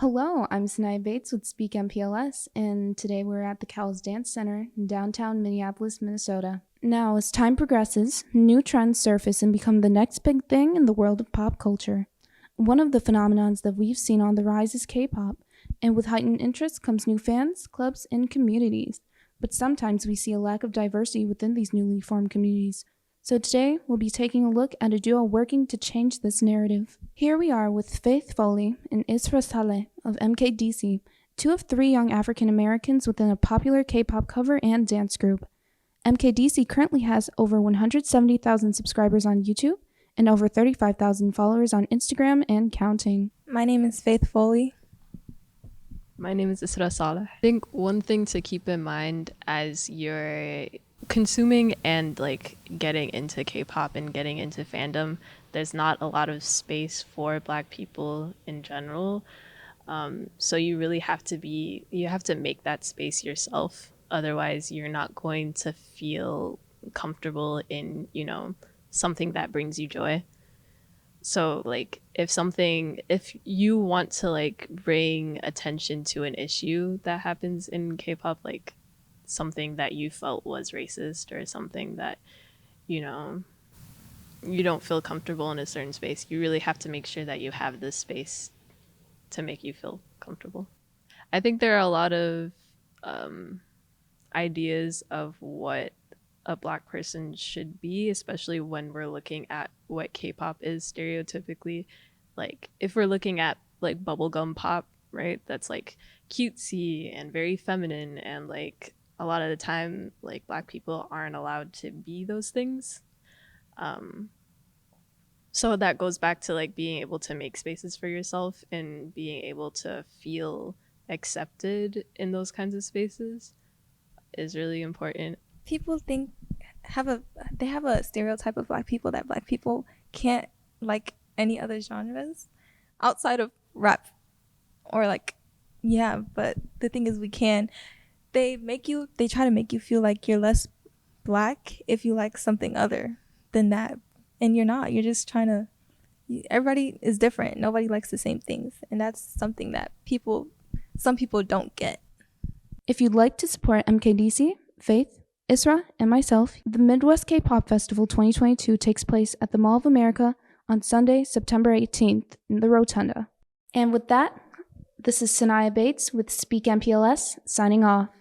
Hello, I'm Sanaya Bates with Speak MPLS, and today we're at the Cowles Dance Center in downtown Minneapolis, Minnesota. Now, as time progresses, new trends surface and become the next big thing in the world of pop culture. One of the phenomenons that we've seen on the rise is K-pop, and with heightened interest comes new fans, clubs, and communities. But sometimes we see a lack of diversity within these newly formed communities. So today, we'll be taking a look at a duo working to change this narrative. Here we are with Faith Foley and Isra Saleh of MKDC, two of three young African Americans within a popular K-pop cover and dance group. MKDC currently has over 170,000 subscribers on YouTube and over 35,000 followers on Instagram and counting. My name is Faith Foley. My name is Isra Saleh. I think one thing to keep in mind as you're consuming and getting into K-pop and getting into fandom, there's not a lot of space for Black people in general. So you really have to make that space yourself. Otherwise, you're not going to feel comfortable in, something that brings you joy. So if you want to bring attention to an issue that happens in K-pop, something that you felt was racist or something that, you don't feel comfortable in a certain space, you really have to make sure that you have this space to make you feel comfortable. I think there are a lot of ideas of what a Black person should be, especially when we're looking at what K-pop is stereotypically. If we're looking at bubblegum pop, right, that's cutesy and very feminine, and a lot of the time Black people aren't allowed to be those things. So that goes back to being able to make spaces for yourself and being able to feel accepted in those kinds of spaces is really important. People they have a stereotype of Black people that Black people can't like any other genres outside of rap or but the thing is we can. They try to make you feel like you're less Black if you like something other than that, and you're not. You're just everybody is different. Nobody likes the same things, and that's something that some people don't get. If you'd like to support MKDC, Faith, Isra, and myself, the Midwest K-Pop Festival 2022 takes place at the Mall of America on Sunday, September 18th in the Rotunda. And with that, this is Sanaya Bates with Speak MPLS signing off.